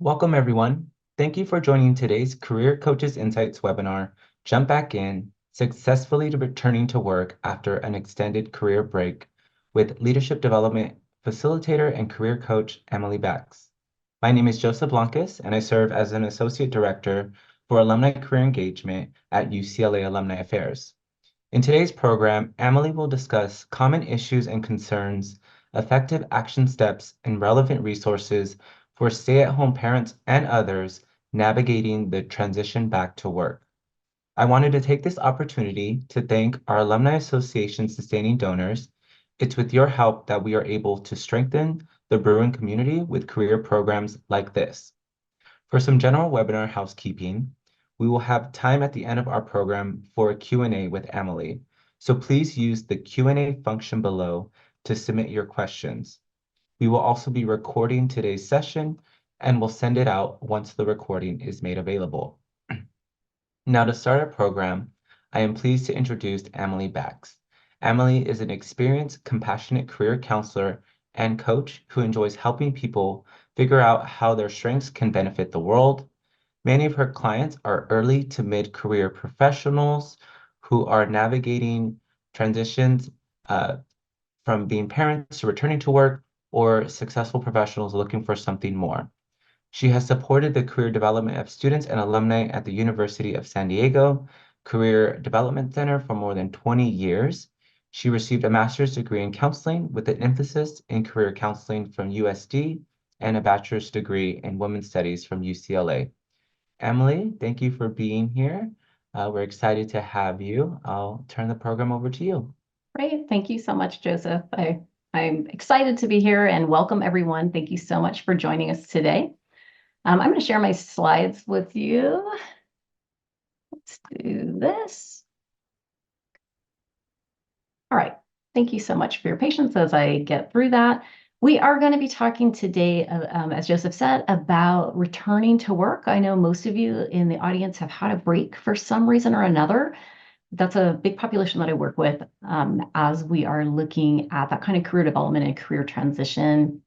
Welcome, everyone. Thank you for joining today's Career Coaches Insights webinar, Jump Back In, Successfully Returning to Work After an Extended Career Break, with Leadership Development Facilitator and Career Coach, Emily Baxt. My name is Joseph Blancas, and I serve as an Associate Director for Alumni Career Engagement at UCLA Alumni Affairs. In today's program, Emily will discuss common issues and concerns, effective action steps, and relevant resources for stay-at-home parents and others navigating the transition back to work. I wanted to take this opportunity to thank our Alumni Association sustaining donors. It's with your help that we are able to strengthen the Bruin community with career programs like this. For some general webinar housekeeping, we will have time at the end of our program for a Q&A with Emily. So please use the Q&A function below to submit your questions. We will also be recording today's session and will send it out once the recording is made available. Now, to start our program, I am pleased to introduce Emily Baxt. Emily is an experienced, compassionate career counselor and coach who enjoys helping people figure out how their strengths can benefit the world. Many of her clients are early to mid-career professionals who are navigating transitions from being parents to returning to work, or successful professionals looking for something more. She has supported the career development of students and alumni at the University of San Diego Career Development Center for more than 20 years. She received a master's degree in counseling with an emphasis in career counseling from USD and a bachelor's degree in women's studies from UCLA. Emily, thank you for being here. We're excited to have you. I'll turn the program over to you. Great. Thank you so much, Joseph. I'm excited to be here and welcome everyone. Thank you so much for joining us today. I'm going to share my slides with you. Let's do this. All right. Thank you so much for your patience as I get through that. We are going to be talking today, as Joseph said, about returning to work. I know most of you in the audience have had a break for some reason or another. That's a big population that I work with as we are looking at that kind of career development and career transition.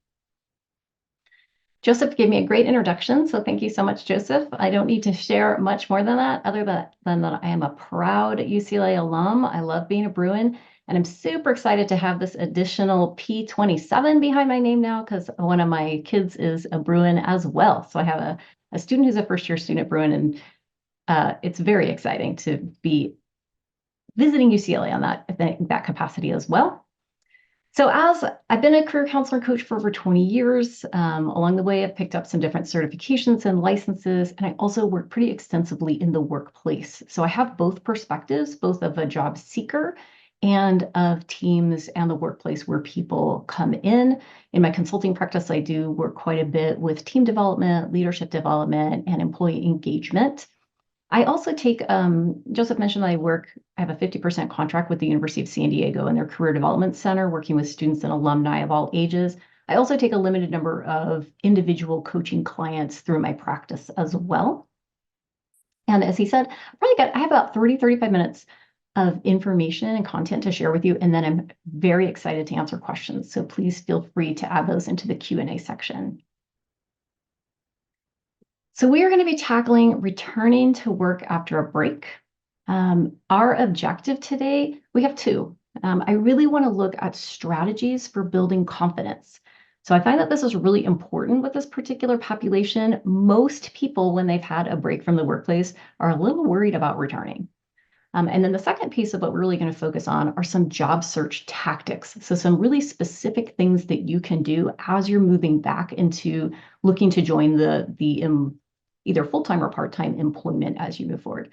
Joseph gave me a great introduction, so thank you so much, Joseph. I don't need to share much more than that, other than that I am a proud UCLA alum. I love being a Bruin, and I'm super excited to have this additional P27 behind my name now because one of my kids is a Bruin as well. So I have a student who's a first-year student at Bruin, and it's very exciting to be visiting UCLA on that capacity as well. So as I've been a career counselor and coach for over 20 years, along the way, I've picked up some different certifications and licenses, and I also work pretty extensively in the workplace. So I have both perspectives, both of a job seeker and of teams and the workplace where people come in. In my consulting practice, I do work quite a bit with team development, leadership development, and employee engagement. I also take, Joseph mentioned that I have a 50% contract with the University of San Diego and their Career Development Center, working with students and alumni of all ages. I also take a limited number of individual coaching clients through my practice as well. And as he said, I have about 35 minutes of information and content to share with you, and then I'm very excited to answer questions. So please feel free to add those into the Q&A section. So we are going to be tackling returning to work after a break. Our objective today, we have two. I really want to look at strategies for building confidence. So I find that this is really important with this particular population. Most people, when they've had a break from the workplace, are a little worried about returning. And then the second piece of what we're really going to focus on are some job search tactics. So some really specific things that you can do as you're moving back into looking to join the either full-time or part-time employment as you move forward.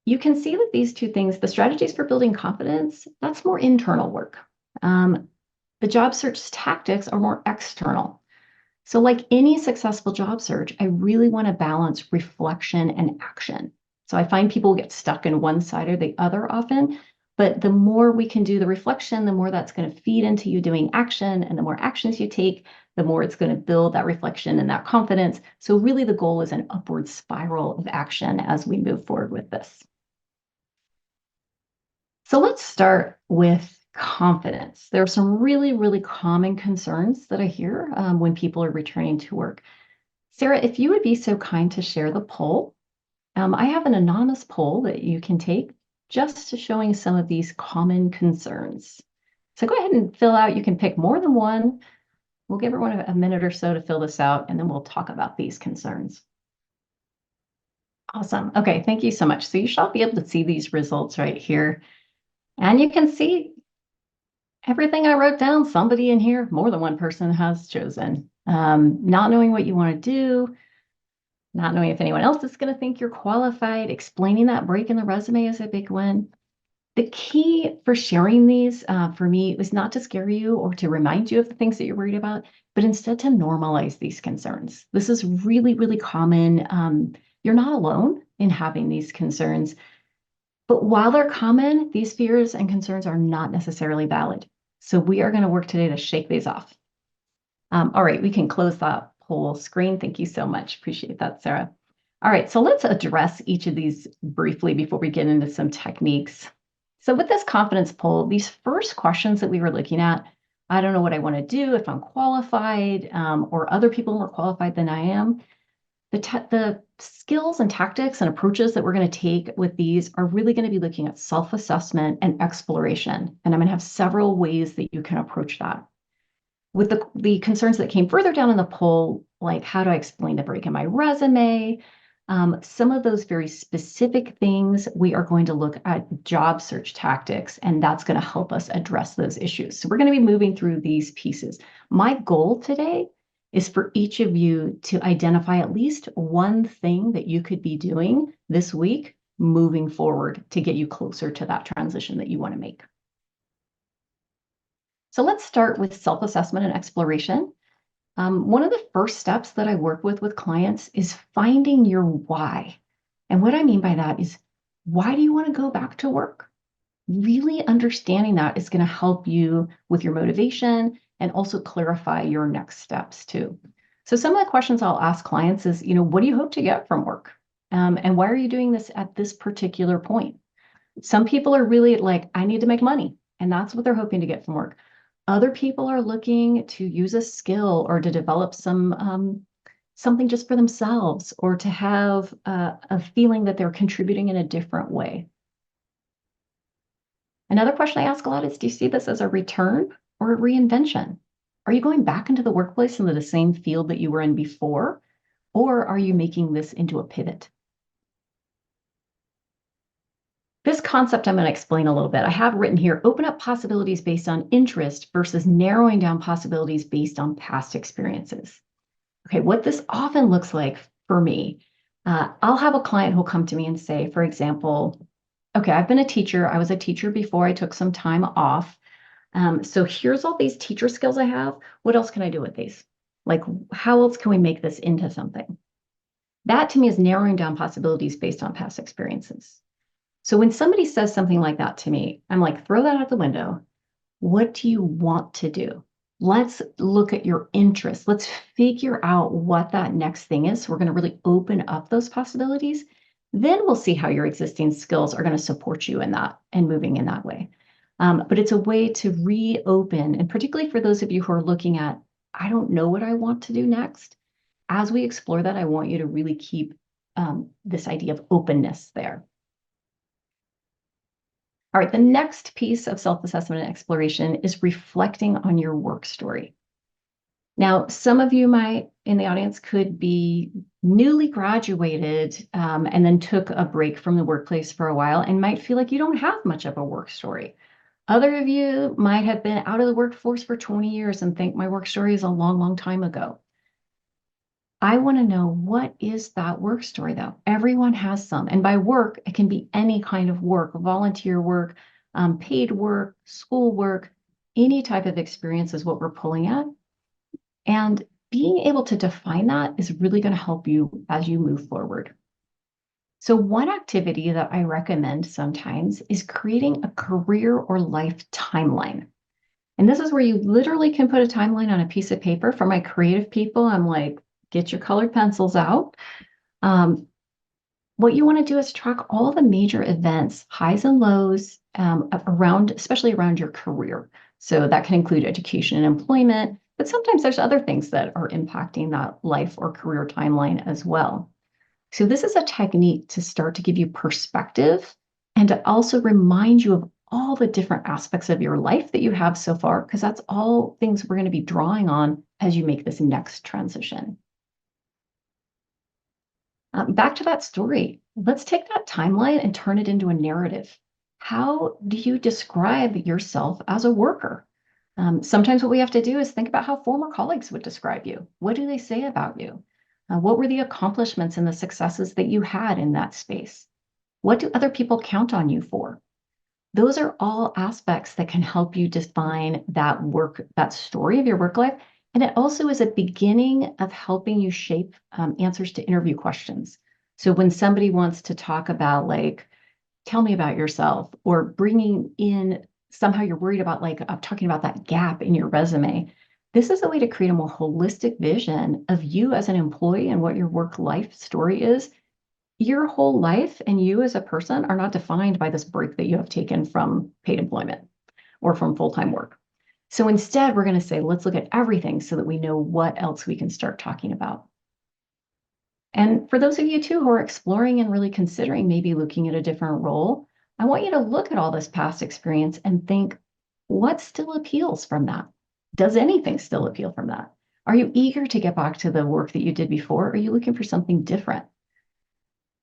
You can see that these two things, the strategies for building confidence, that's more internal work. The job search tactics are more external. So like any successful job search, I really want to balance reflection and action. So I find people get stuck in one side or the other often, but the more we can do the reflection, the more that's going to feed into you doing action, and the more actions you take, the more it's going to build that reflection and that confidence. So really the goal is an upward spiral of action as we move forward with this. So let's start with confidence. There are some really, really common concerns that I hear when people are returning to work. Sarah, if you would be so kind to share the poll. I have an anonymous poll that you can take just to showing some of these common concerns. So go ahead and fill out. You can pick more than one. We'll give everyone a minute or so to fill this out, and then we'll talk about these concerns. Awesome. Okay, thank you so much. So you should be able to see these results right here. And you can see everything I wrote down, somebody in here, more than one person has chosen. Not knowing what you want to do, not knowing if anyone else is going to think you're qualified, explaining that break in the resume is a big one. The key for sharing these for me was not to scare you or to remind you of the things that you're worried about, but instead to normalize these concerns. This is really, really common. You're not alone in having these concerns, but while they're common, these fears and concerns are not necessarily valid. So we are going to work today to shake these off. All right, we can close that whole screen. Thank you so much. Appreciate that, Sarah. All right, so let's address each of these briefly before we get into some techniques. So with this confidence poll, these first questions that we were looking at, I don't know what I want to do, if I'm qualified, or other people more qualified than I am. The skills and tactics and approaches that we're going to take with these are really going to be looking at self-assessment and exploration. And I'm going to have several ways that you can approach that. With the concerns that came further down in the poll, like how do I explain the break in my resume? Some of those very specific things, we are going to look at job search tactics, and that's going to help us address those issues. So we're going to be moving through these pieces. My goal today is for each of you to identify at least one thing that you could be doing this week moving forward to get you closer to that transition that you want to make. So let's start with self-assessment and exploration. One of the first steps that I work with clients is finding your why. And what I mean by that is, why do you want to go back to work? Really understanding that is going to help you with your motivation and also clarify your next steps too. So some of the questions I'll ask clients is, what do you hope to get from work? And why are you doing this at this particular point? Some people are really like, I need to make money, and that's what they're hoping to get from work. Other people are looking to use a skill or to develop something just for themselves, or to have a feeling that they're contributing in a different way. Another question I ask a lot is, do you see this as a return or a reinvention? Are you going back into the workplace into the same field that you were in before, or are you making this into a pivot? This concept I'm going to explain a little bit. I have written here, open up possibilities based on interest versus narrowing down possibilities based on past experiences. Okay, what this often looks like for me, I'll have a client who'll come to me and say, for example, okay, I've been a teacher. I was a teacher before I took some time off. So here's all these teacher skills I have. What else can I do with these? Like, how else can we make this into something? That to me is narrowing down possibilities based on past experiences. So when somebody says something like that to me, I'm like, throw that out the window. What do you want to do? Let's look at your interests. Let's figure out what that next thing is. So we're going to really open up those possibilities. Then we'll see how your existing skills are going to support you in that and moving in that way. But it's a way to reopen, and particularly for those of you who are looking at, I don't know what I want to do next. As we explore that, I want you to really keep this idea of openness there. All right, the next piece of self-assessment and exploration is reflecting on your work story. Now, some of you might in the audience could be newly graduated and then took a break from the workplace for a while and might feel like you don't have much of a work story. Other of you might have been out of the workforce for 20 years and think my work story is a long, long time ago. I want to know, what is that work story though? Everyone has some. And by work, it can be any kind of work, volunteer work, paid work, school work, any type of experience is what we're pulling at. And being able to define that is really going to help you as you move forward. So one activity that I recommend sometimes is creating a career or life timeline. And this is where you literally can put a timeline on a piece of paper. For my creative people, I'm like, get your colored pencils out. What you want to do is track all the major events, highs and lows, especially around your career. So that can include education and employment, But sometimes there's other things that are impacting that life or career timeline as well. So this is a technique to start to give you perspective and to also remind you of all the different aspects of your life that you have so far, because that's all things we're going to be drawing on as you make this next transition. Back to that story. Let's take that timeline and turn it into a narrative. How do you describe yourself as a worker? Sometimes what we have to do is think about how former colleagues would describe you. What do they say about you? What were the accomplishments and the successes that you had in that space? What do other people count on you for? Those are all aspects that can help you define that work, that story of your work life. And it also is a beginning of helping you shape answers to interview questions. So when somebody wants to talk about, like, tell me about yourself, or bringing in somehow you're worried about, like, I'm talking about that gap in your resume, this is a way to create a more holistic vision of you as an employee and what your work life story is. Your whole life and you as a person are not defined by this break that you have taken from paid employment or from full-time work. So instead, we're going to say, let's look at everything so that we know what else we can start talking about. And for those of you too who are exploring and really considering maybe looking at a different role, I want you to look at all this past experience and think, what still appeals from that? Does anything still appeal from that? Are you eager to get back to the work that you did before? Or are you looking for something different?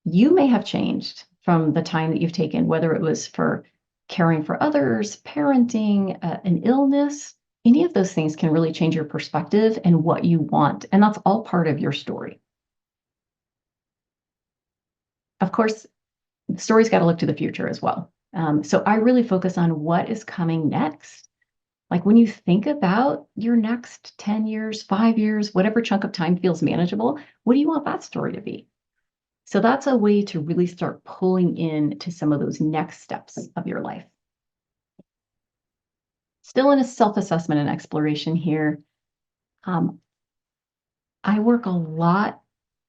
You may have changed from the time that you've taken, whether it was for caring for others, parenting, an illness. Any of those things can really change your perspective and what you want. And that's all part of your story. Of course, the story's got to look to the future as well. So I really focus on what is coming next. Like when you think about your next 10 years, 5 years, whatever chunk of time feels manageable, what do you want that story to be? So that's a way to really start pulling in to some of those next steps of your life. Still in a self-assessment and exploration here. I work a lot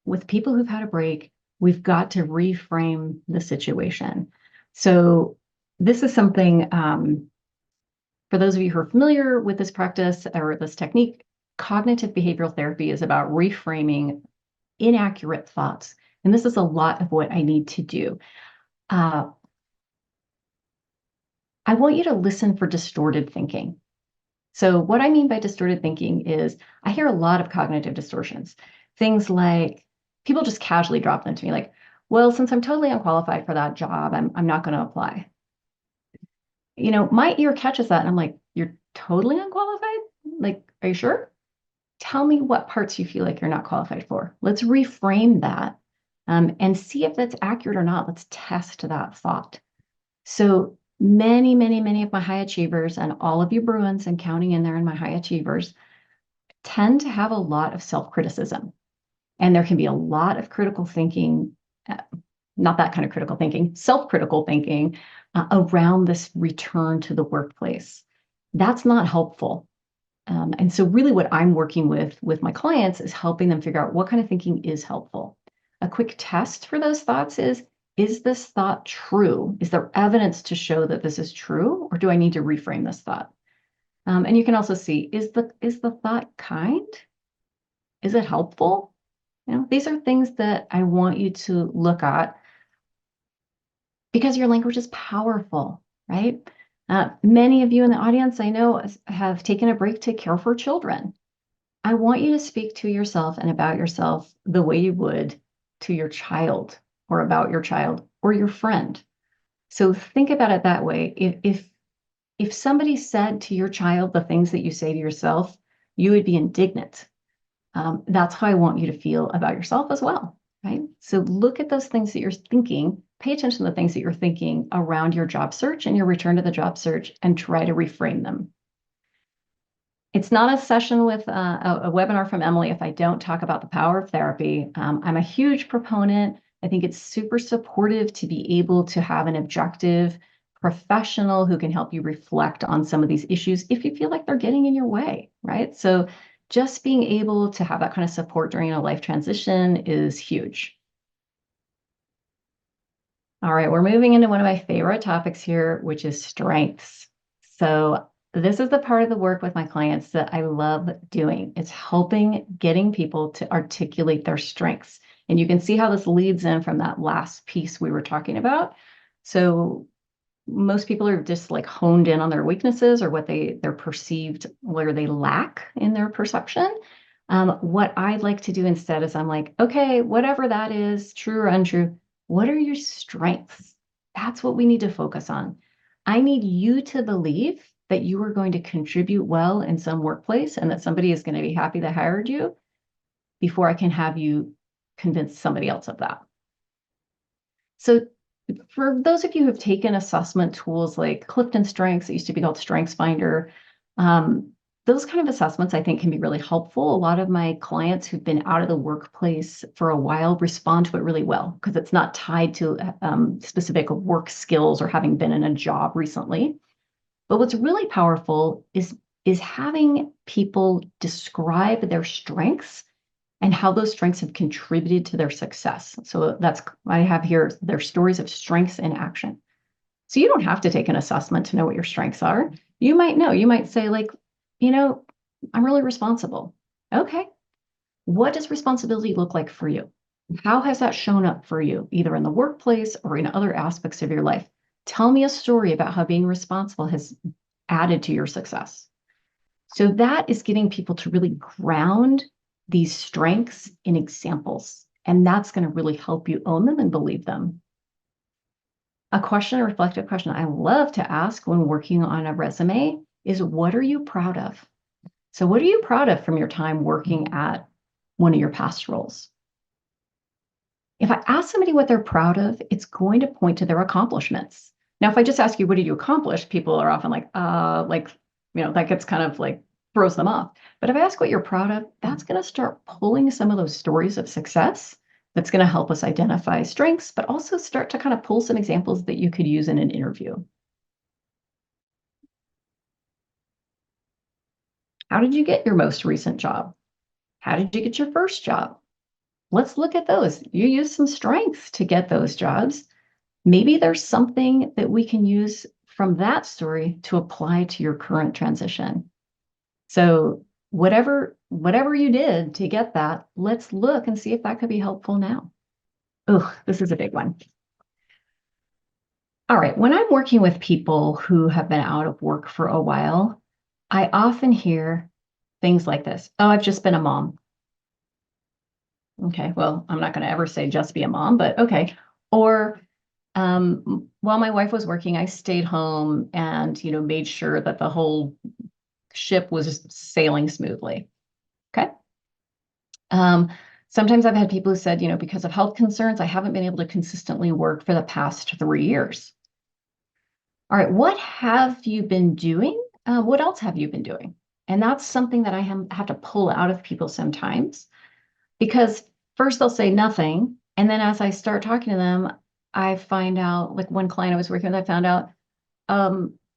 with people who've had a break. We've got to reframe the situation. So this is something, for those of you who are familiar with this practice or this technique, cognitive behavioral therapy is about reframing inaccurate thoughts. And this is a lot of what I need to do. I want you to listen for distorted thinking. So what I mean by distorted thinking is I hear a lot of cognitive distortions. Things like people just casually drop them to me like, well, since I'm totally unqualified for that job, I'm not going to apply. You know, my ear catches that and I'm like, you're totally unqualified? Like, are you sure? Tell me what parts you feel like you're not qualified for. Let's reframe that and see if that's accurate or not. Let's test that thought. So many of my high achievers and all of you Bruins and counting in there in my high achievers tend to have a lot of self-criticism. And there can be a lot of critical thinking, not that kind of critical thinking, self-critical thinking around this return to the workplace. That's not helpful. And so really what I'm working with my clients is helping them figure out what kind of thinking is helpful. A quick test for those thoughts is this thought true? Is there evidence to show that this is true? Or do I need to reframe this thought? And you can also see, is the thought kind? Is it helpful? You know, these are things that I want you to look at because your language is powerful, right? Many of you in the audience, I know, have taken a break to care for children. I want you to speak to yourself and about yourself the way you would to your child or about your child or your friend. So think about it that way. If somebody said to your child the things that you say to yourself, you would be indignant. That's how I want you to feel about yourself as well, right? So look at those things that you're thinking, pay attention to the things that you're thinking around your job search and your return to the job search and try to reframe them. It's not a session with a webinar from Emily if I don't talk about the power of therapy. I'm a huge proponent. I think it's super supportive to be able to have an objective professional who can help you reflect on some of these issues if you feel like they're getting in your way, right? So just being able to have that kind of support during a life transition is huge. All right, we're moving into one of my favorite topics here, which is strengths. So This is the part of the work with my clients that I love doing. It's helping getting people to articulate their strengths. And you can see how this leads in from that last piece we were talking about. So most people are just like honed in on their weaknesses or what they're perceived, where they lack in their perception. What I like to do instead is I'm like, okay, whatever that is, true or untrue, what are your strengths? That's what we need to focus on. I need you to believe that you are going to contribute well in some workplace and that somebody is going to be happy they hired you before I can have you convince somebody else of that. So for those of you who have taken assessment tools like Clifton Strengths, it used to be called StrengthsFinder, those kind of assessments I think can be really helpful. A lot of my clients who've been out of the workplace for a while respond to it really well because it's not tied to specific work skills or having been in a job recently. But what's really powerful is having people describe their strengths and how those strengths have contributed to their success. So that's, I have here their stories of strengths in action. So you don't have to take an assessment to know what your strengths are. You might know, you might say like, I'm really responsible. Okay. What does responsibility look like for you? How has that shown up for you, either in the workplace or in other aspects of your life? Tell me a story about how being responsible has added to your success. So that is getting people to really ground these strengths in examples. And that's going to really help you own them and believe them. A question, a reflective question I love to ask when working on a resume is, what are you proud of? So what are you proud of from your time working at one of your past roles? If I ask somebody what they're proud of, it's going to point to their accomplishments. Now, if I just ask you, what did you accomplish? People are often like, that gets kind of like throws them off. But if I ask what you're proud of, that's going to start pulling some of those stories of success. That's going to help us identify strengths, but also start to kind of pull some examples that you could use in an interview. How did you get your most recent job? How did you get your first job? Let's look at those. You use some strengths to get those jobs. Maybe there's something that we can use from that story to apply to your current transition. So whatever you did to get that, let's look and see if that could be helpful now. Oh, this is a big one. All right, when I'm working with people who have been out of work for a while, I often hear things like this. Oh, I've just been a mom. Okay, well, I'm not going to ever say just be a mom, but okay. Or while my wife was working, I stayed home and, made sure that the whole ship was sailing smoothly. Okay. Sometimes I've had people who said, because of health concerns, I haven't been able to consistently work for the past 3 years. All right, what have you been doing? What else have you been doing? And that's something that I have to pull out of people sometimes, because first they'll say nothing. And then as I start talking to them, I find out, like one client I was working with, I found out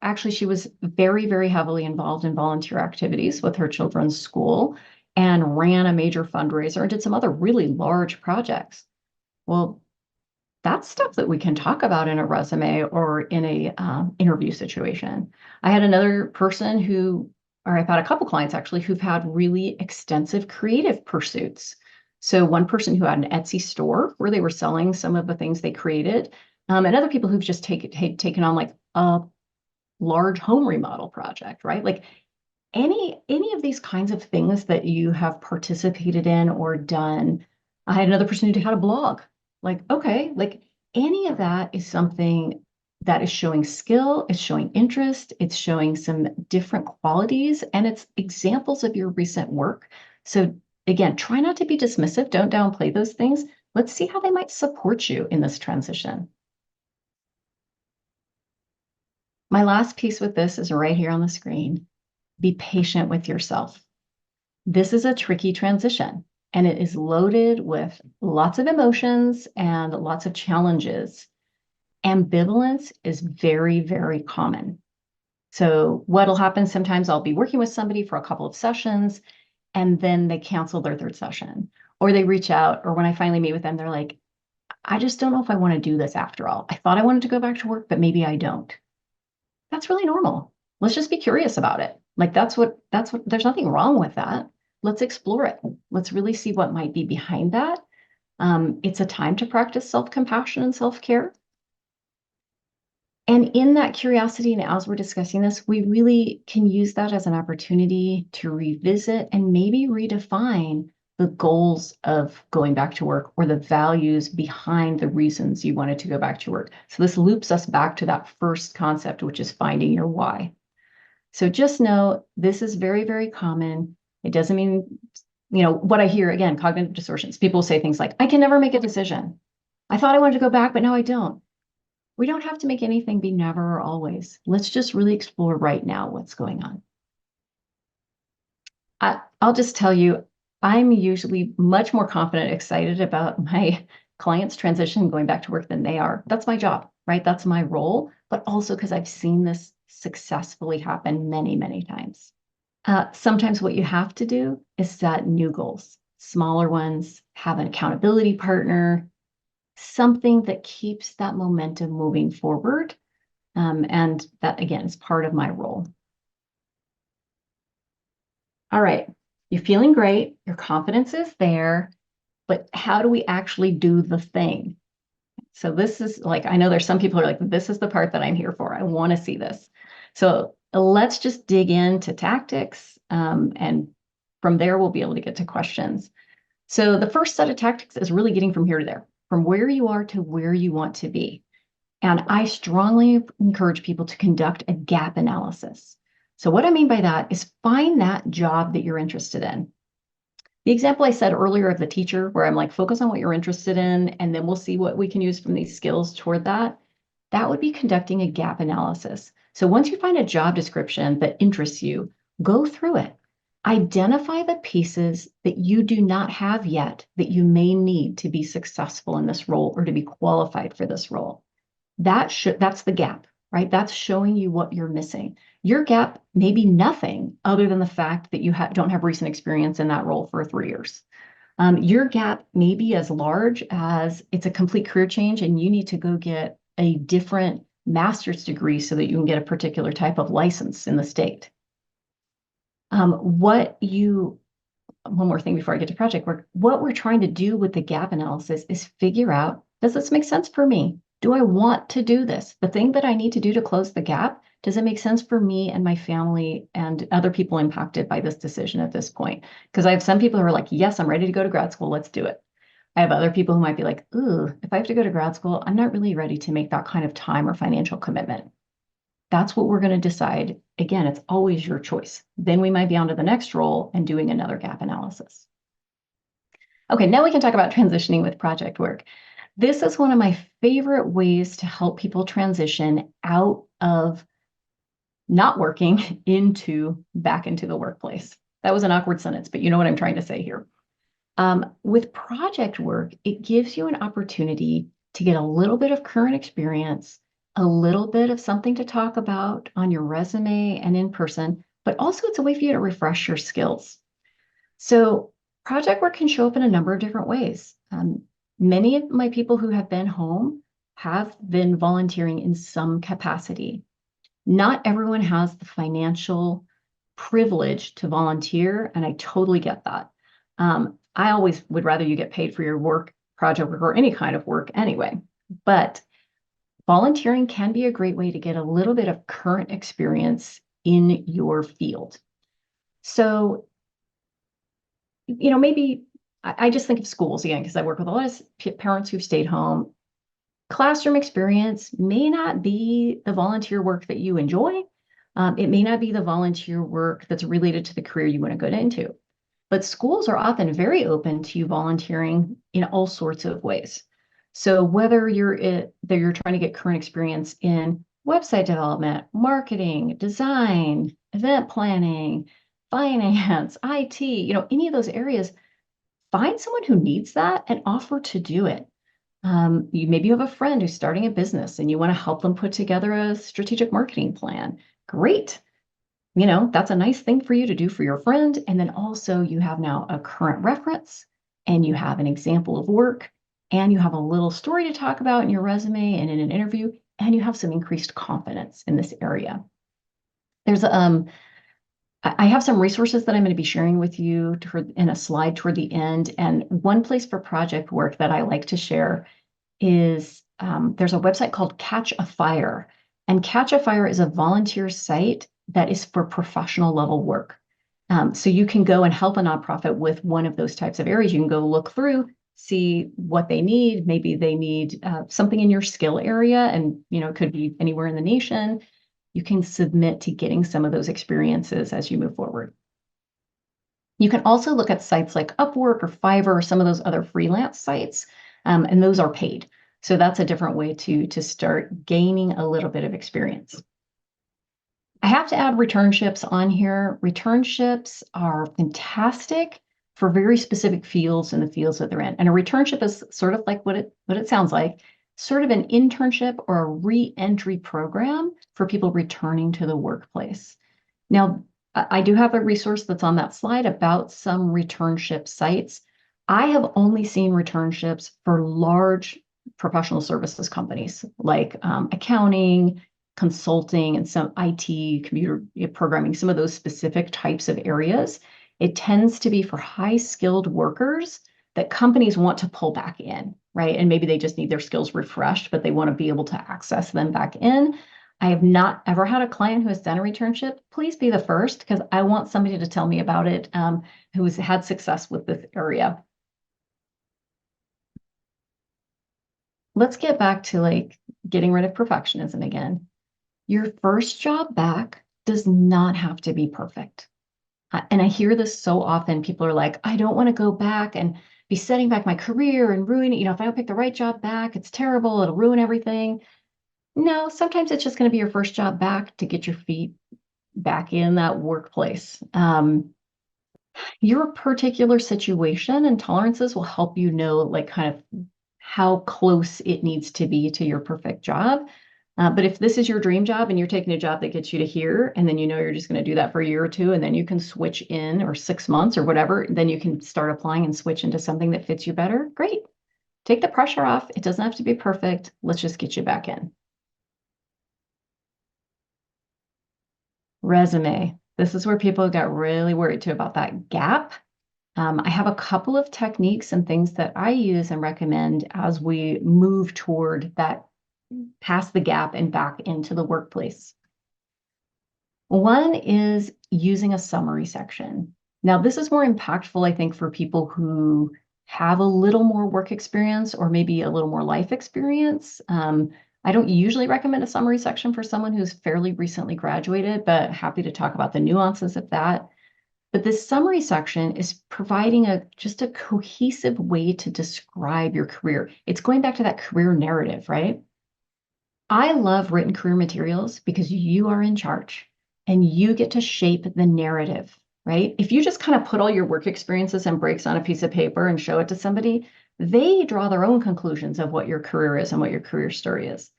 actually she was very, very heavily involved in volunteer activities with her children's school and ran a major fundraiser and did some other really large projects. Well, that's stuff that we can talk about in a resume or in a interview situation. I had another person I've had a couple clients actually who've had really extensive creative pursuits. So one person who had an Etsy store where they were selling some of the things they created, and other people who've just taken on like a large home remodel project, right? Like any of these kinds of things that you have participated in or done. I had another person who had a blog. Like, okay, like any of that is something that is showing skill, it's showing interest, it's showing some different qualities, and it's examples of your recent work. So again, try not to be dismissive. Don't downplay those things. Let's see how they might support you in this transition. My last piece with this is right here on the screen. Be patient with yourself. This is a tricky transition, and it is loaded with lots of emotions and lots of challenges. Ambivalence is very, very common. So what'll happen, sometimes I'll be working with somebody for a couple of sessions, and then they cancel their third session, or they reach out, or when I finally meet with them, they're like, I just don't know if I want to do this after all. I thought I wanted to go back to work, but maybe I don't. That's really normal. let's just be curious about it. Like there's nothing wrong with that. Let's explore it. Let's really see what might be behind that. It's a time to practice self-compassion and self-care. And in that curiosity, and as we're discussing this, we really can use that as an opportunity to revisit and maybe redefine the goals of going back to work or the values behind the reasons you wanted to go back to work. So this loops us back to that first concept, which is finding your why. So just know this is very, very common. It doesn't mean, what I hear again, cognitive distortions. People say things like, I can never make a decision. I thought I wanted to go back, but now I don't. We don't have to make anything be never or always. Let's just really explore right now what's going on. I'll just tell you, I'm usually much more confident, excited about my clients' transition going back to work than they are. That's my job, right? That's my role, but also because I've seen this successfully happen many, many times. Sometimes what you have to do is set new goals, smaller ones, have an accountability partner, something that keeps that momentum moving forward. And that, again, is part of my role. All right, you're feeling great, your confidence is there, but how do we actually do the thing? So this is like, I know there's some people who are like, this is the part that I'm here for. I want to see this. So let's just dig into tactics. And from there, we'll be able to get to questions. So the first set of tactics is really getting from here to there, from where you are to where you want to be. And I strongly encourage people to conduct a gap analysis. So what I mean by that is find that job that you're interested in. The example I said earlier of the teacher, where I'm like, focus on what you're interested in, and then we'll see what we can use from these skills toward that. That would be conducting a gap analysis. So once you find a job description that interests you, go through it. Identify the pieces that you do not have yet that you may need to be successful in this role or to be qualified for this role. That's the gap, right? That's showing you what you're missing. Your gap may be nothing other than the fact that you don't have recent experience in that role for 3 years. Your gap may be as large as it's a complete career change and you need to go get a different master's degree so that you can get a particular type of license in the state. One more thing before I get to project work, what we're trying to do with the gap analysis is figure out, does this make sense for me? Do I want to do this? The thing that I need to do to close the gap, does it make sense for me and my family and other people impacted by this decision at this point? Because I have some people who are like, yes, I'm ready to go to grad school. Let's do it. I have other people who might be like, ooh, if I have to go to grad school, I'm not really ready to make that kind of time or financial commitment. That's what we're going to decide. Again, it's always your choice. Then we might be on to the next role and doing another gap analysis. Okay, now we can talk about transitioning with project work. This is one of my favorite ways to help people transition out of not working back into the workplace. That was an awkward sentence, but you know what I'm trying to say here. With project work, it gives you an opportunity to get a little bit of current experience, a little bit of something to talk about on your resume and in person, but also it's a way for you to refresh your skills. So project work can show up in a number of different ways. Many of my people who have been home have been volunteering in some capacity. Not everyone has the financial privilege to volunteer, and I totally get that. I always would rather you get paid for your work, project work, or any kind of work anyway. But volunteering can be a great way to get a little bit of current experience in your field. So, maybe I just think of schools again, because I work with a lot of parents who've stayed home. Classroom experience may not be the volunteer work that you enjoy. It may not be the volunteer work that's related to the career you want to go into. But schools are often very open to you volunteering in all sorts of ways. So whether you're trying to get current experience in website development, marketing, design, event planning, finance, IT, any of those areas, find someone who needs that and offer to do it. Maybe you have a friend who's starting a business and you want to help them put together a strategic marketing plan. Great. That's a nice thing for you to do for your friend. And then also you have now a current reference and you have an example of work and you have a little story to talk about in your resume and in an interview, and you have some increased confidence in this area. There's I have some resources that I'm going to be sharing with you in a slide toward the end. And one place for project work that I like to share is there's a website called Catch a Fire. And Catch a Fire is a volunteer site that is for professional level work. So you can go and help a nonprofit with one of those types of areas. You can go look through, see what they need. Maybe they need something in your skill area, and it could be anywhere in the nation. You can submit to getting some of those experiences as you move forward. You can also look at sites like Upwork or Fiverr or some of those other freelance sites, and those are paid. So that's a different way to start gaining a little bit of experience. I have to add returnships on here. Returnships are fantastic for very specific fields in the fields that they're in. And a returnship is sort of like what it sounds like, sort of an internship or a re-entry program for people returning to the workplace. Now, I do have a resource that's on that slide about some returnship sites. I have only seen returnships for large professional services companies like accounting, consulting, and some IT, computer programming, some of those specific types of areas. It tends to be for high skilled workers that companies want to pull back in, right? And maybe they just need their skills refreshed, but they want to be able to access them back in. I have not ever had a client who has done a returnship. Please be the first, because I want somebody to tell me about it who has had success with this area. Let's get back to like getting rid of perfectionism again. Your first job back does not have to be perfect. And I hear this so often. People are like, I don't want to go back and be setting back my career and ruin it. If I don't pick the right job back, it's terrible. It'll ruin everything. No, sometimes it's just going to be your first job back to get your feet back in that workplace. Your particular situation and tolerances will help you know, like, kind of how close it needs to be to your perfect job. But if this is your dream job and you're taking a job that gets you to here, and then you're just going to do that for a year or two, and then you can switch in, or 6 months or whatever, then you can start applying and switch into something that fits you better. Great. Take the pressure off. It doesn't have to be perfect. Let's just get you back in. Resume. This is where people got really worried too about that gap. I have a couple of techniques and things that I use and recommend as we move toward that, past the gap and back into the workplace. One is using a summary section. Now, this is more impactful, I think, for people who have a little more work experience or maybe a little more life experience. I don't usually recommend a summary section for someone who's fairly recently graduated, but happy to talk about the nuances of that. But this summary section is providing just a cohesive way to describe your career. It's going back to that career narrative, right? I love written career materials because you are in charge and you get to shape the narrative, right? If you just kind of put all your work experiences and breaks on a piece of paper and show it to somebody, they draw their own conclusions of what your career is and what your career story is.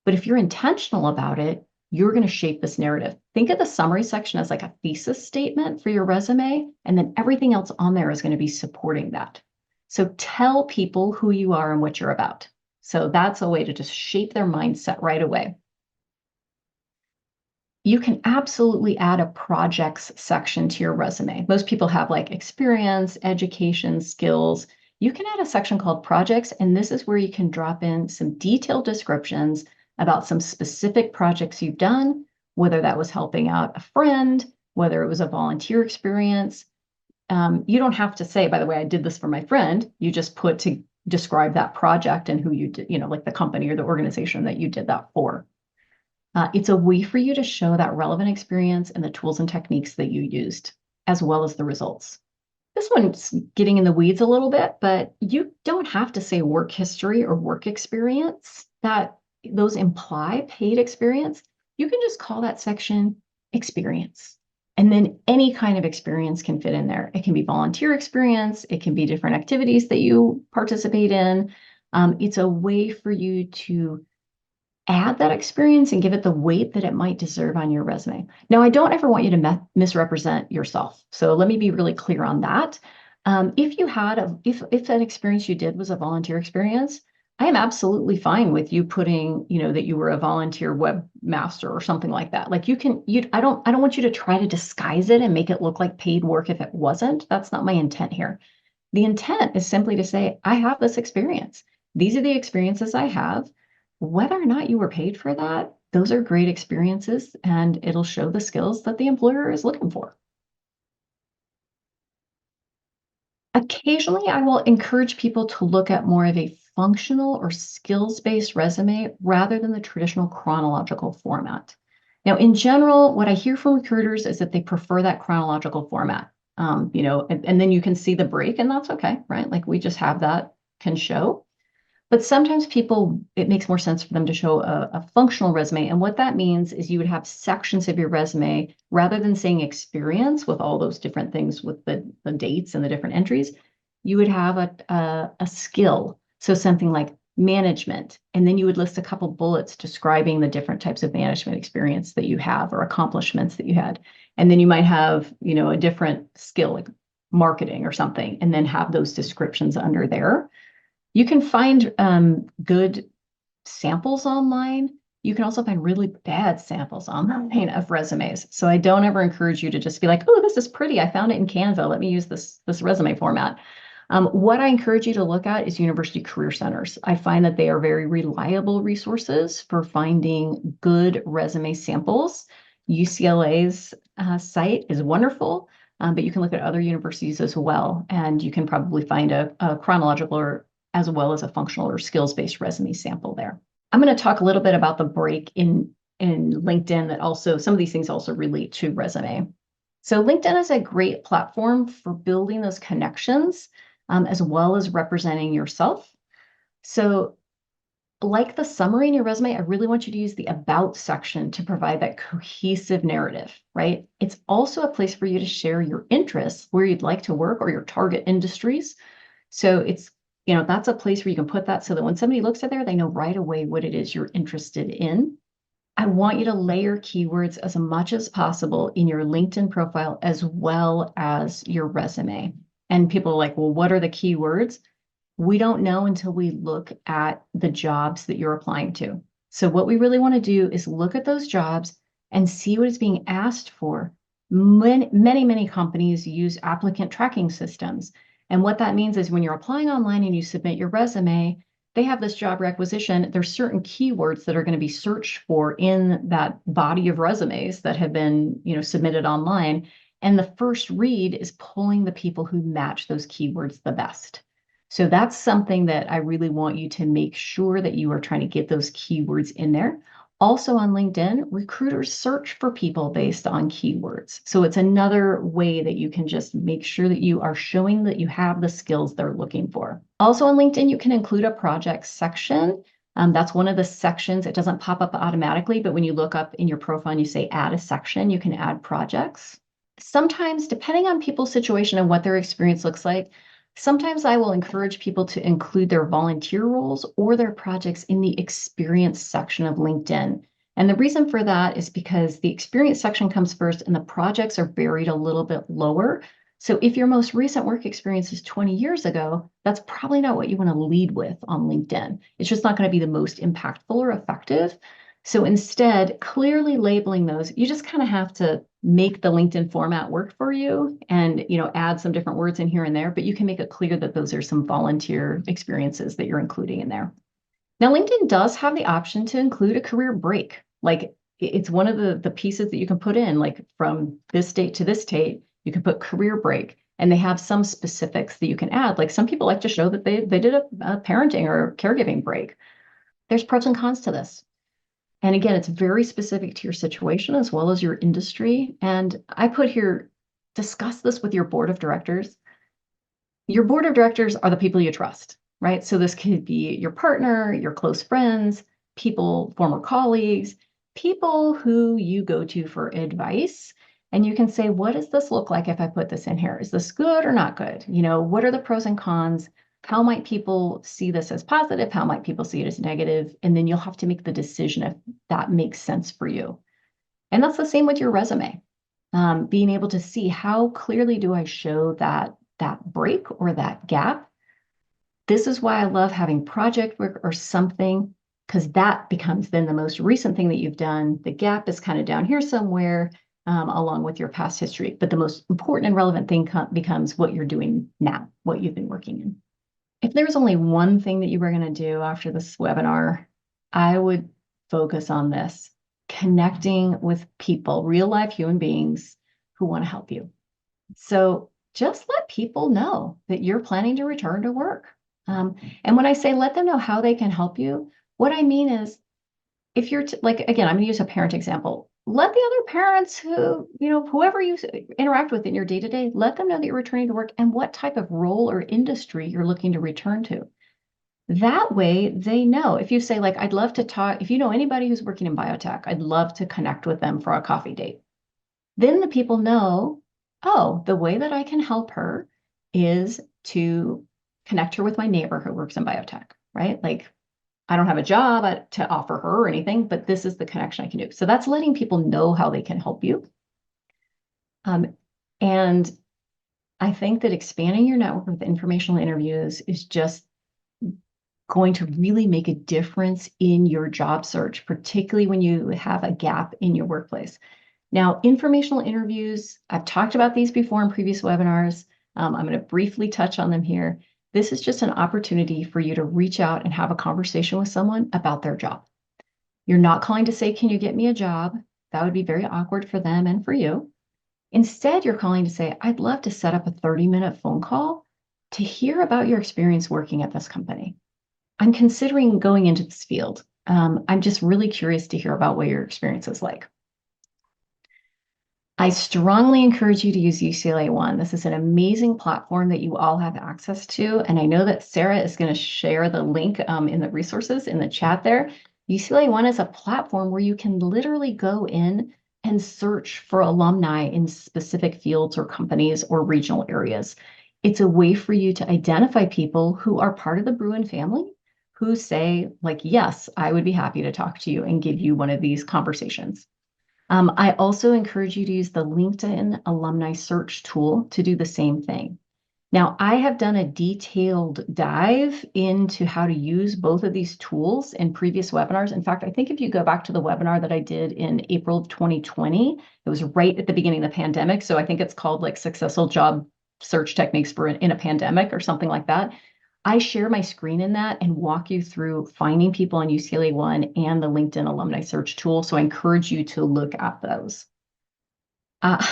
But if you're intentional about it, you're going to shape this narrative. Think of the summary section as like a thesis statement for your resume, and then everything else on there is going to be supporting that. So tell people who you are and what you're about. So that's a way to just shape their mindset right away. You can absolutely add a projects section to your resume. Most people have like experience, education, skills. You can add a section called projects, and this is where you can drop in some detailed descriptions about some specific projects you've done, whether that was helping out a friend, whether it was a volunteer experience. You don't have to say, by the way, I did this for my friend. You just put to describe that project and who you did, like the company or the organization that you did that for. It's a way for you to show that relevant experience and the tools and techniques that you used, as well as the results. This one's getting in the weeds a little bit, but you don't have to say work history or work experience. Those imply paid experience. You can just call that section experience. And then any kind of experience can fit in there. It can be volunteer experience. It can be different activities that you participate in. It's a way for you to add that experience and give it the weight that it might deserve on your resume. Now, I don't ever want you to misrepresent yourself. So let me be really clear on that. If that experience you did was a volunteer experience, I am absolutely fine with you putting, that you were a volunteer webmaster or something like that. Like I don't want you to try to disguise it and make it look like paid work if it wasn't. That's not my intent here. The intent is simply to say, I have this experience. These are the experiences I have. Whether or not you were paid for that, those are great experiences and it'll show the skills that the employer is looking for. Occasionally, I will encourage people to look at more of a functional or skills-based resume rather than the traditional chronological format. Now, in general, what I hear from recruiters is that they prefer that chronological format. And then you can see the break, and that's okay, right? Like we just have that can show. But sometimes it makes more sense for them to show a functional resume. And what that means is you would have sections of your resume rather than saying experience with all those different things with the dates and the different entries, you would have a skill. So something like management. And then you would list a couple bullets describing the different types of management experience that you have or accomplishments that you had. And then you might have, a different skill like marketing or something, and then have those descriptions under there. You can find good samples online. You can also find really bad samples online of resumes. So I don't ever encourage you to just be like, oh, this is pretty. I found it in Canva. Let me use this resume format. What I encourage you to look at is university career centers. I find that they are very reliable resources for finding good resume samples. UCLA's site is wonderful, but you can look at other universities as well, and you can probably find a chronological or as well as a functional or skills-based resume sample there. I'm going to talk a little bit about the break in LinkedIn that also, some of these things also relate to resume. So LinkedIn is a great platform for building those connections as well as representing yourself. So like the summary in your resume, I really want you to use the about section to provide that cohesive narrative, right? It's also a place for you to share your interests, where you'd like to work or your target industries. So that's a place where you can put that so that when somebody looks at there, they know right away what it is you're interested in. I want you to layer keywords as much as possible in your LinkedIn profile as well as your resume. And people are like, well, what are the keywords? We don't know until we look at the jobs that you're applying to. So what we really want to do is look at those jobs and see what is being asked for. Many companies use applicant tracking systems. And what that means is when you're applying online and you submit your resume, they have this job requisition. There's certain keywords that are going to be searched for in that body of resumes that have been, submitted online. And the first read is pulling the people who match those keywords the best. So that's something that I really want you to make sure that you are trying to get those keywords in there. Also on LinkedIn, recruiters search for people based on keywords. So it's another way that you can just make sure that you are showing that you have the skills they're looking for. Also on LinkedIn, you can include a project section. That's one of the sections. It doesn't pop up automatically, but when you look up in your profile and you say add a section, you can add projects. Sometimes, depending on people's situation and what their experience looks like, sometimes I will encourage people to include their volunteer roles or their projects in the experience section of LinkedIn. And the reason for that is because the experience section comes first and the projects are buried a little bit lower. So if your most recent work experience is 20 years ago, that's probably not what you want to lead with on LinkedIn. It's just not going to be the most impactful or effective. So instead, clearly labeling those, you just kind of have to make the LinkedIn format work for you and, add some different words in here and there, but you can make it clear that those are some volunteer experiences that you're including in there. Now, LinkedIn does have the option to include a career break. Like it's one of the pieces that you can put in, like from this date to this date, you can put career break. And they have some specifics that you can add. Like some people like to show that they did a parenting or caregiving break. There's pros and cons to this. And again, it's very specific to your situation as well as your industry. And I put here, discuss this with your board of directors. Your board of directors are the people you trust, right? So this could be your partner, your close friends, people, former colleagues, people who you go to for advice. And you can say, what does this look like if I put this in here? Is this good or not good? What are the pros and cons? How might people see this as positive? How might people see it as negative? And then you'll have to make the decision if that makes sense for you. And that's the same with your resume. Being able to see how clearly do I show that break or that gap. This is why I love having project work or something, because that becomes then the most recent thing that you've done. The gap is kind of down here somewhere, along with your past history. But the most important and relevant thing becomes what you're doing now, what you've been working in. If there's only one thing that you were going to do after this webinar, I would focus on this: connecting with people, real life human beings who want to help you. So just let people know that you're planning to return to work. And when I say let them know how they can help you, what I mean is, if you're like, again, I'm going to use a parent example. Let the other parents who, whoever you interact with in your day to day, let them know that you're returning to work and what type of role or industry you're looking to return to. That way they know. If you say, like, I'd love to talk, if you know anybody who's working in biotech, I'd love to connect with them for a coffee date. Then the people know, oh, the way that I can help her is to connect her with my neighbor who works in biotech, right? Like, I don't have a job to offer her or anything, but this is the connection I can do. So that's letting people know how they can help you. And I think that expanding your network with informational interviews is just going to really make a difference in your job search, particularly when you have a gap in your workplace. Now, informational interviews, I've talked about these before in previous webinars. I'm going to briefly touch on them here. This is just an opportunity for you to reach out and have a conversation with someone about their job. You're not calling to say, can you get me a job? That would be very awkward for them and for you. Instead, you're calling to say, I'd love to set up a 30-minute phone call to hear about your experience working at this company. I'm considering going into this field. I'm just really curious to hear about what your experience is like. I strongly encourage you to use UCLA One. This is an amazing platform that you all have access to. And I know that Sarah is going to share the link in the resources in the chat there. UCLA One is a platform where you can literally go in and search for alumni in specific fields or companies or regional areas. It's a way for you to identify people who are part of the Bruin family who say, like, yes, I would be happy to talk to you and give you one of these conversations. I also encourage you to use the LinkedIn alumni search tool to do the same thing. Now, I have done a detailed dive into how to use both of these tools in previous webinars. In fact, I think if you go back to the webinar that I did in April of 2020, it was right at the beginning of the pandemic. So I think it's called like Successful Job Search Techniques for in a Pandemic or something like that. I share my screen in that and walk you through finding people on UCLA One and the LinkedIn alumni search tool. So I encourage you to look at those. Uh,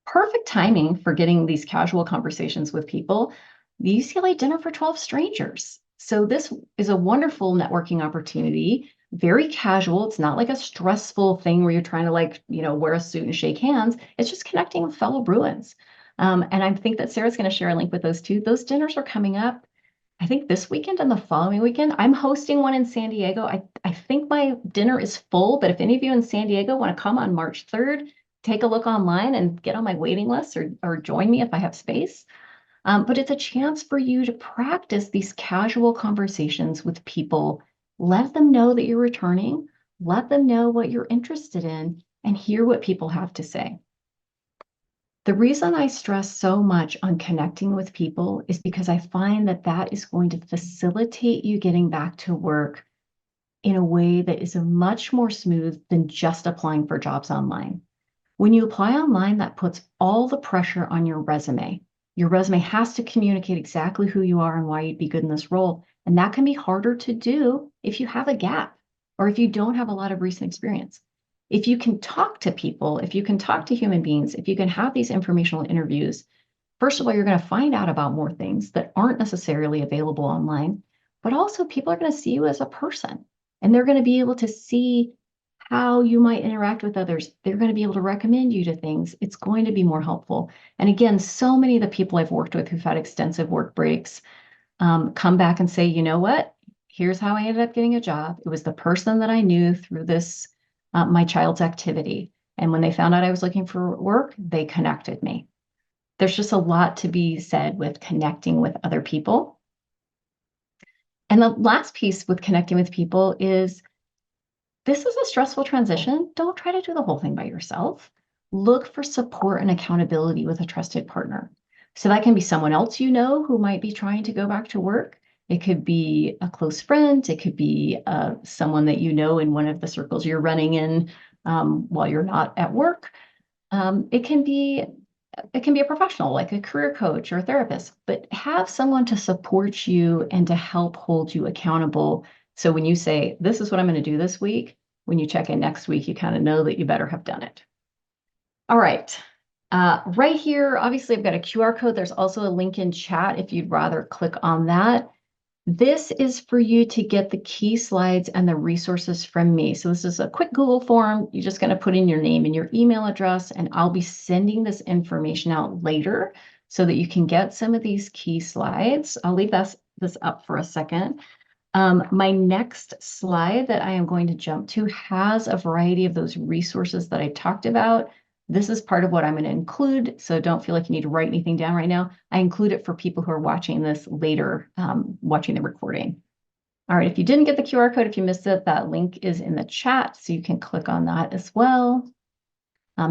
Perfect timing for getting these casual conversations with people, the UCLA Dinner for 12 Strangers. So this is a wonderful networking opportunity, very casual. It's not like a stressful thing where you're trying to wear a suit and shake hands. It's just connecting with fellow Bruins. And I think that Sarah's going to share a link with those too. Those dinners are coming up, I think this weekend and the following weekend. I'm hosting one in San Diego. I think my dinner is full, but if any of you in San Diego want to come on March 3rd, take a look online and get on my waiting list or join me if I have space. But it's a chance for you to practice these casual conversations with people. Let them know that you're returning, let them know what you're interested in, and hear what people have to say. The reason I stress so much on connecting with people is because I find that that is going to facilitate you getting back to work in a way that is much more smooth than just applying for jobs online. When you apply online, that puts all the pressure on your resume. Your resume has to communicate exactly who you are and why you'd be good in this role. And that can be harder to do if you have a gap or if you don't have a lot of recent experience. If you can talk to people, if you can talk to human beings, if you can have these informational interviews, first of all, you're going to find out about more things that aren't necessarily available online, but also people are going to see you as a person and they're going to be able to see how you might interact with others. They're going to be able to recommend you to things. It's going to be more helpful. And again, so many of the people I've worked with who've had extensive work breaks come back and say, you know what? Here's how I ended up getting a job. It was the person that I knew through this, my child's activity. And when they found out I was looking for work, they connected me. There's just a lot to be said with connecting with other people. And the last piece with connecting with people is, this is a stressful transition. Don't try to do the whole thing by yourself. Look for support and accountability with a trusted partner. So that can be someone else you know who might be trying to go back to work. It could be a close friend. It could be someone that you know in one of the circles you're running in while you're not at work. It can be a professional like a career coach or a therapist, but have someone to support you and to help hold you accountable. So when you say, this is what I'm going to do this week, when you check in next week, you kind of know that you better have done it. All right. Right here, obviously, I've got a QR code. There's also a link in chat if you'd rather click on that. This is for you to get the key slides and the resources from me. So this is a quick Google form. You're just going to put in your name and your email address, and I'll be sending this information out later so that you can get some of these key slides. I'll leave this up for a second. My next slide that I am going to jump to has a variety of those resources that I talked about. This is part of what I'm going to include, so don't feel like you need to write anything down right now. I include it for people who are watching this later, watching the recording. All right, if you didn't get the QR code, if you missed it, that link is in the chat, so you can click on that as well.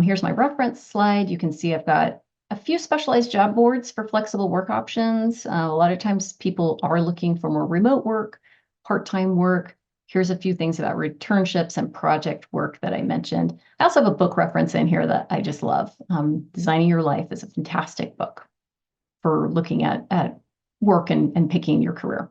Here's my reference slide. You can see I've got a few specialized job boards for flexible work options. A lot of times people are looking for more remote work, part-time work. Here's a few things about returnships and project work that I mentioned. I also have a book reference in here that I just love. Designing Your Life is a fantastic book for looking at work and picking your career.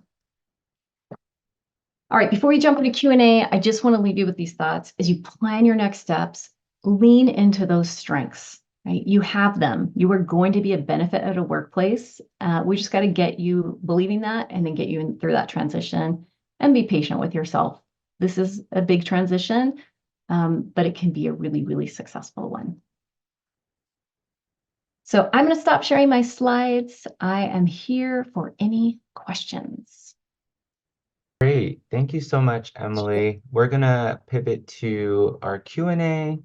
All right, before we jump into Q&A, I just want to leave you with these thoughts. As you plan your next steps, lean into those strengths, right? You have them. You are going to be a benefit at a workplace. We just got to get you believing that and then get you in through that transition and be patient with yourself. This is a big transition, but it can be a really, really successful one. So I'm going to stop sharing my slides. I am here for any questions. Great. Thank you so much, Emily. We're gonna pivot to our Q&A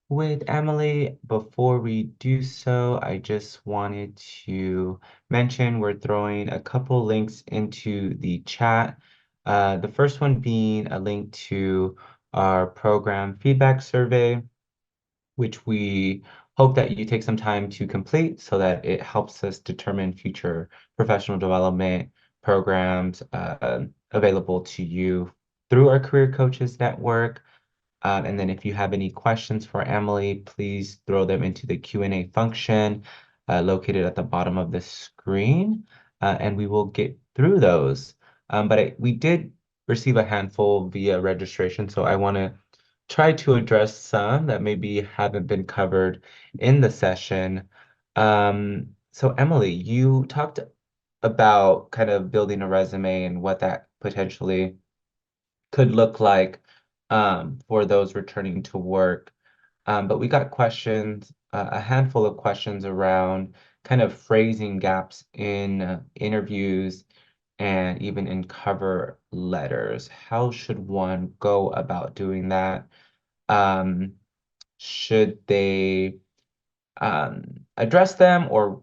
with Emily. Before we do so, I just wanted to mention we're throwing a couple links into the chat. The first one being a link to our program feedback survey, which we hope that you take some time to complete so that it helps us determine future professional development programs available to you through our Career Coaches Network. And then if you have any questions for Emily, please throw them into the Q&A function located at the bottom of the screen, and we will get through those. But we did receive a handful via registration, so I want to try to address some that maybe haven't been covered in the session. So Emily, you talked about kind of building a resume and what that potentially could look like for those returning to work. But we got questions, a handful of questions around kind of phrasing gaps in interviews and even in cover letters. How should one go about doing that? Should they address them or,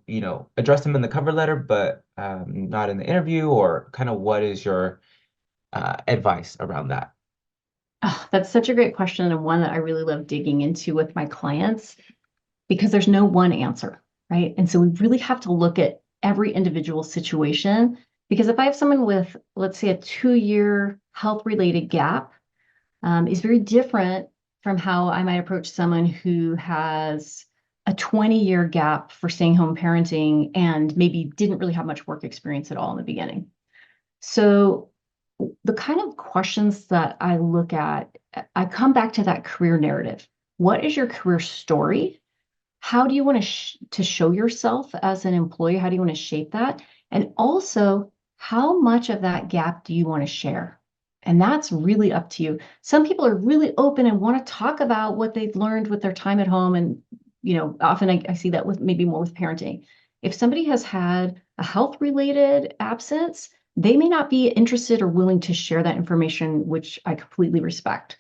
address them in the cover letter, but not in the interview? Or kind of what is your advice around that? Oh, that's such a great question and one that I really love digging into with my clients because there's no one answer, right? And so we really have to look at every individual situation because if I have someone with, let's say, a 2-year health-related gap, is very different from how I might approach someone who has a 20-year gap for staying home parenting and maybe didn't really have much work experience at all in the beginning. So the kind of questions that I look at, I come back to that career narrative. What is your career story? How do you want to show yourself as an employee? How do you want to shape that? And also, how much of that gap do you want to share? And that's really up to you. Some people are really open and want to talk about what they've learned with their time at home. And, often I see that with maybe more with parenting. If somebody has had a health-related absence, they may not be interested or willing to share that information, which I completely respect.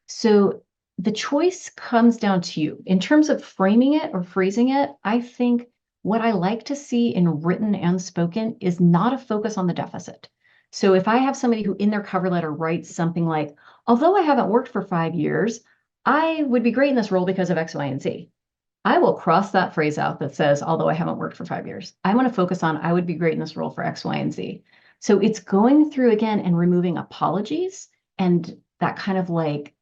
So the choice comes down to you. In terms of framing it or phrasing it, I think what I like to see in written and spoken is not a focus on the deficit. So if I have somebody who in their cover letter writes something like, although I haven't worked for 5 years, I would be great in this role because of X, Y, and Z. I will cross that phrase out that says, although I haven't worked for 5 years, I want to focus on, I would be great in this role for X, Y, and Z. So it's going through again and removing apologies and that kind of like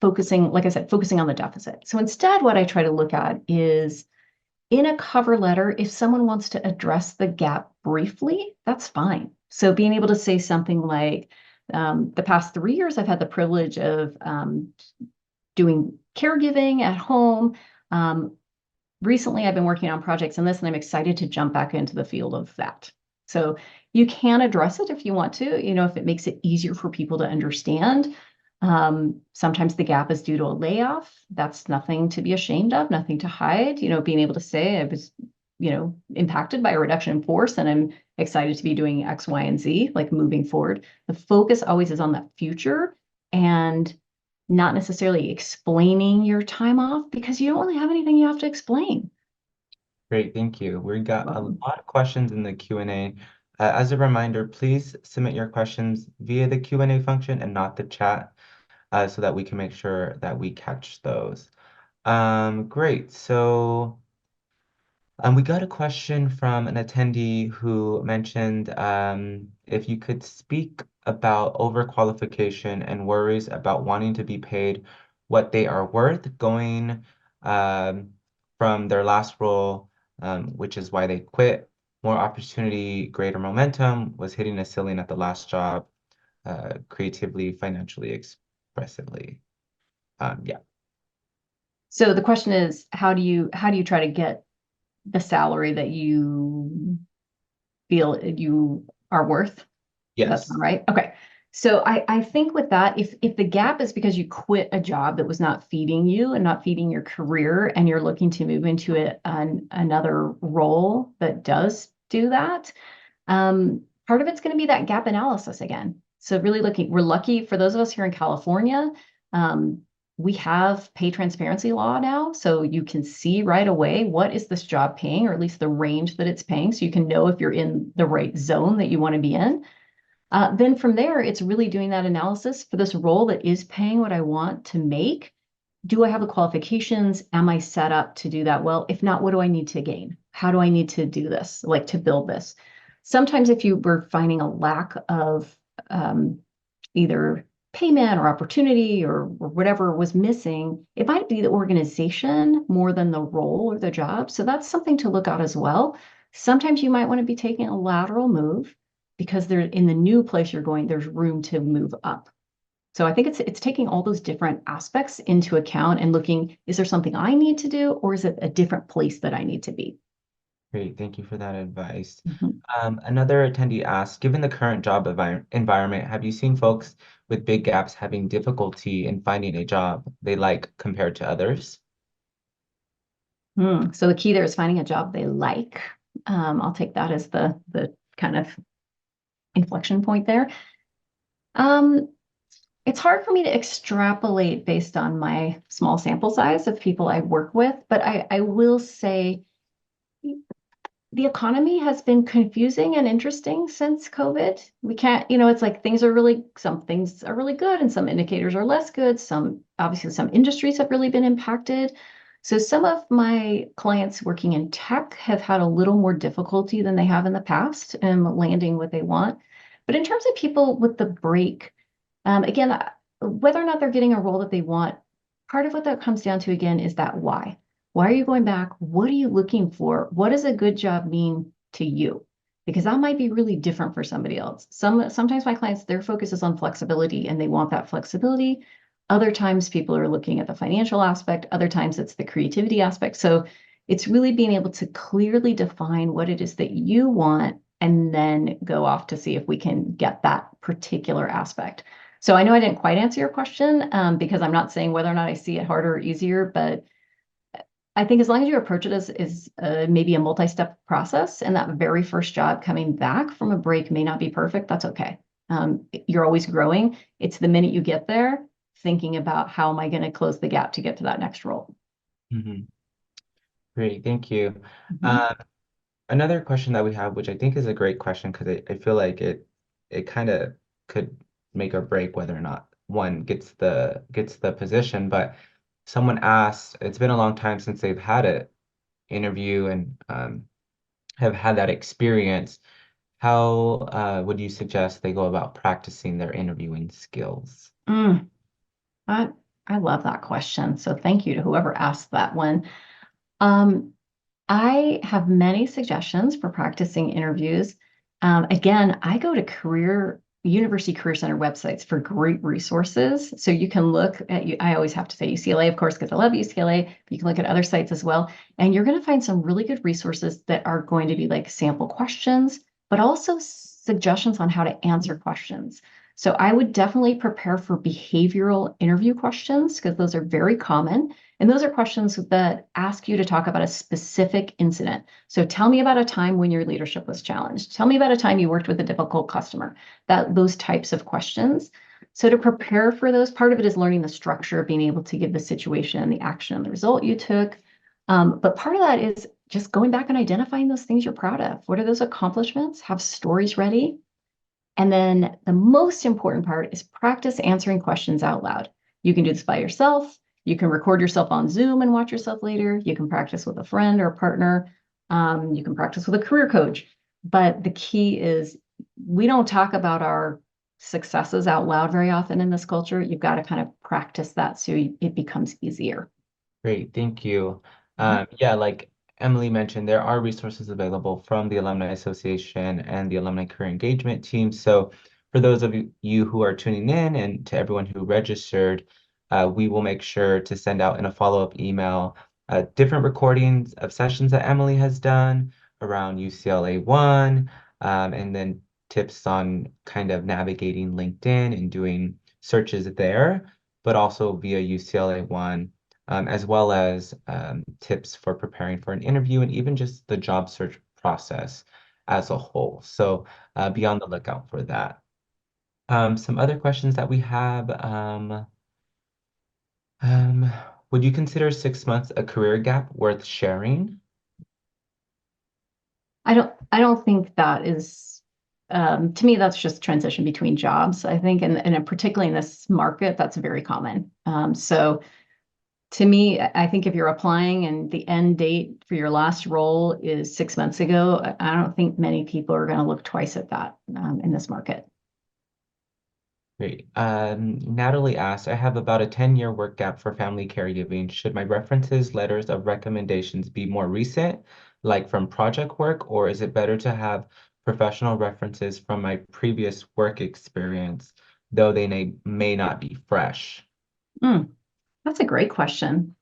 focusing, like I said, focusing on the deficit. So instead, what I try to look at is in a cover letter, if someone wants to address the gap briefly, that's fine. So being able to say something like, the past 3 years, I've had the privilege of doing caregiving at home. Um, Recently, I've been working on projects in this, and I'm excited to jump back into the field of that. So you can address it if you want to, if it makes it easier for people to understand. Sometimes the gap is due to a layoff. That's nothing to be ashamed of, nothing to hide. Being able to say I was, impacted by a reduction in force, and I'm excited to be doing X, Y, and Z, like moving forward. The focus always is on the future and not necessarily explaining your time off because you don't really have anything you have to explain. Great, thank you. We got a Welcome. lot of questions in the Q&A. As a reminder, please submit your questions via the Q&A function and not the chat, so that we can make sure that we catch those. Great. So we got a question from an attendee who mentioned if you could speak about overqualification and worries about wanting to be paid what they are worth going um, from their last role, which is why they quit. More opportunity, greater momentum, was hitting a ceiling at the last job, creatively, financially, expressively. Yeah. So the question is, how do you try to get the salary that you feel you are worth? That's Yes. not right. Okay. So I think with that, if the gap is because you quit a job that was not feeding you and not feeding your career, and you're looking to move into another role that does do that, part of it's going to be that gap analysis again. So really looking, we're lucky for those of us here in California. Um, we have pay transparency law now, so you can see right away what is this job paying, or at least the range that it's paying, so you can know if you're in the right zone that you want to be in. Then from there, it's really doing that analysis for this role that is paying what I want to make. Do I have the qualifications? Am I set up to do that well? If not, what do I need to gain? How do I need to do this, like to build this? Sometimes if you were finding a lack of um, either payment or opportunity or whatever was missing, it might be the organization more than the role or the job. So that's something to look at as well. Sometimes you might want to be taking a lateral move because there in the new place you're going, there's room to move up. So I think it's taking all those different aspects into account and looking, is there something I need to do, or is it a different place that I need to be? Great, thank you for that advice. Mhm. Another attendee asked, given the current job environment, have you seen folks with big gaps having difficulty in finding a job they like compared to others? So the key there is finding a job they like. I'll take that as the kind of inflection point there. Um, it's hard for me to extrapolate based on my small sample size of people I work with, but I will say the economy has been confusing and interesting since COVID. We can't, it's like some things are really good and some indicators are less good. Obviously, some industries have really been impacted. So some of my clients working in tech have had a little more difficulty than they have in the past in landing what they want. But in terms of people with the break, again, whether or not they're getting a role that they want, part of what that comes down to again is that why. Why are you going back? What are you looking for? What does a good job mean to you? Because that might be really different for somebody else. Sometimes my clients, their focus is on flexibility and they want that flexibility. Other times people are looking at the financial aspect, other times it's the creativity aspect. So it's really being able to clearly define what it is that you want and then go off to see if we can get that particular aspect. So I know I didn't quite answer your question because I'm not saying whether or not I see it harder or easier, but I think as long as you approach it as maybe a multi-step process, and that very first job coming back from a break may not be perfect, that's okay. You're always growing. It's the minute you get there, thinking about how am I going to close the gap to get to that next role. Mhm. Great, thank you. Mhm. Um, Another question that we have, which I think is a great question because I feel like it kind of could make or break whether or not one gets the position, but someone asked, it's been a long time since they've had an interview and have had that experience. How would you suggest they go about practicing their interviewing skills? Mm, I, I love that question. So thank you to whoever asked that one. Um, I have many suggestions for practicing interviews. Again, I go to University Career Center websites for great resources. So you can look at, I always have to say UCLA, of course, because I love UCLA, but you can look at other sites as well. And you're going to find some really good resources that are going to be like sample questions, but also suggestions on how to answer questions. So I would definitely prepare for behavioral interview questions because those are very common. And those are questions that ask you to talk about a specific incident. So tell me about a time when your leadership was challenged. Tell me about a time you worked with a difficult customer. Those types of questions. So to prepare for those, part of it is learning the structure, being able to give the situation, the action, and the result you took. But part of that is just going back and identifying those things you're proud of. What are those accomplishments? Have stories ready. And then the most important part is practice answering questions out loud. You can do this by yourself. You can record yourself on Zoom and watch yourself later. You can practice with a friend or a partner. You can practice with a career coach. But the key is we don't talk about our successes out loud very often in this culture. You've got to kind of practice that so it becomes easier. Great, thank you. Mhm. Yeah, like Emily mentioned, there are resources available from the Alumni Association and the Alumni Career Engagement team. So for those of you who are tuning in and to everyone who registered, we will make sure to send out in a follow-up email different recordings of sessions that Emily has done around UCLA One, and then tips on kind of navigating LinkedIn and doing searches there, but also via UCLA One, as well as tips for preparing for an interview and even just the job search process as a whole. So be on the lookout for that. Some other questions that we have. Um, would you consider 6 months a career gap worth sharing? I don't think that is to me, that's just transition between jobs, I think, and particularly in this market, that's very common. So to me, I think if you're applying and the end date for your last role is 6 months ago, I don't think many people are going to look twice at that in this market. Great. Natalie asked, I have about a 10-year work gap for family caregiving. Should my references, letters of recommendations be more recent, like from project work, or is it better to have professional references from my previous work experience, though they may not be fresh? Mm, that's a great question.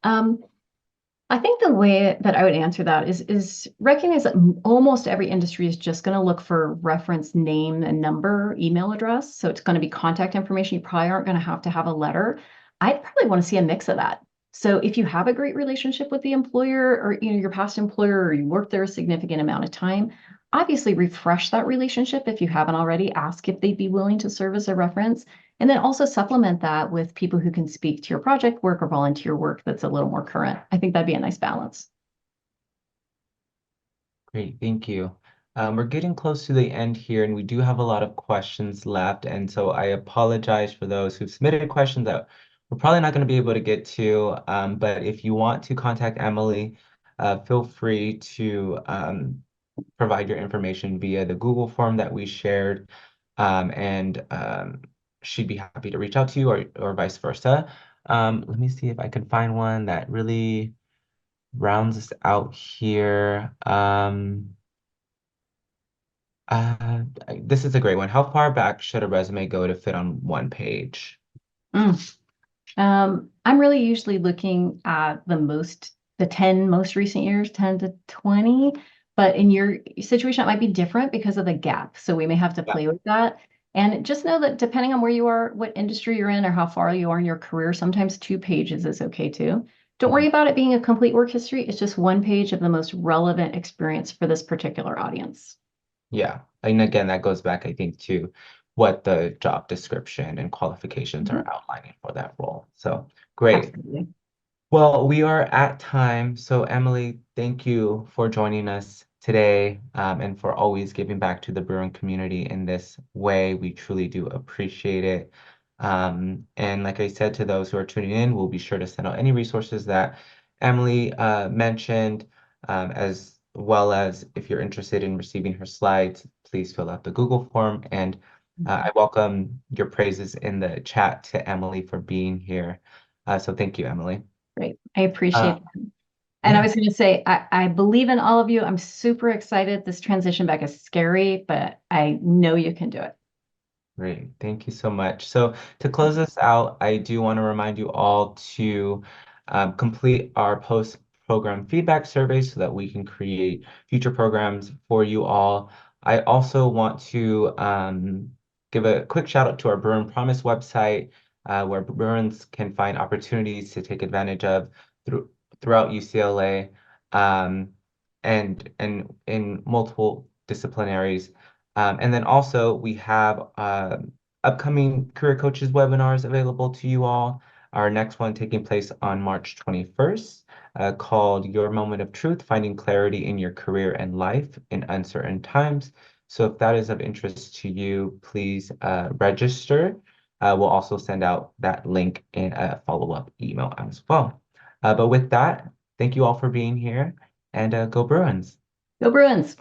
I think the way that I would answer that is recognize that almost every industry is just going to look for reference name and number, email address. So it's going to be contact information. You probably aren't going to have a letter. I'd probably want to see a mix of that. So if you have a great relationship with the employer or your past employer or you worked there a significant amount of time, obviously refresh that relationship if you haven't already. Ask if they'd be willing to serve as a reference. And then also supplement that with people who can speak to your project work or volunteer work that's a little more current. I think that'd be a nice balance. Great, thank you. We're getting close to the end here, and we do have a lot of questions left. And so I apologize for those who've submitted questions that we're probably not going to be able to get to. But if you want to contact Emily, feel free to provide your information via the Google form that we shared, and she'd be happy to reach out to you or vice versa. Let me see if I can find one that really rounds us out here. This is a great one. How far back should a resume go to fit on one page? Mm. I'm really usually looking at the 10 most recent years, 10 to 20. But in your situation, it might be different because of the gap. So we may have to Yeah. play with that. And just know that depending on where you are, what industry you're in, or how far you are in your career, sometimes 2 pages is okay too. Don't Mhm. worry about it being a complete work history. It's just one page of the most relevant experience for this particular audience. Yeah. And again, that goes back, I think, to what the job description and qualifications are Mhm. outlining for that role. So great. Absolutely. Well, we are at time. So Emily, thank you for joining us today, and for always giving back to the brewing community in this way. We truly do appreciate it. And like I said, to those who are tuning in, we'll be sure to send out any resources that Emily mentioned, as well as if you're interested in receiving her slides, please fill out the Google form. And I welcome your praises in the chat to Emily for being here. So thank you, Emily. Great. I Uh, appreciate that. And I yeah. was going to say, I believe in all of you. I'm super excited. This transition back is scary, but I know you can do it. Great. Thank you so much. So to close this out, I do want to remind you all to complete our post-program feedback survey so that we can create future programs for you all. I also want to give a quick shout out to our Bruin Promise website, where Bruins can find opportunities to take advantage of throughout UCLA, um, and in multiple disciplinaries. And then also we have upcoming career coaches webinars available to you all. Our next one taking place on March 21st, called Your Moment of Truth, Finding Clarity in Your Career and Life in Uncertain Times. So if that is of interest to you, please register. We'll also send out that link in a follow-up email as well. But with that, thank you all for being here, and go Bruins. Go Bruins.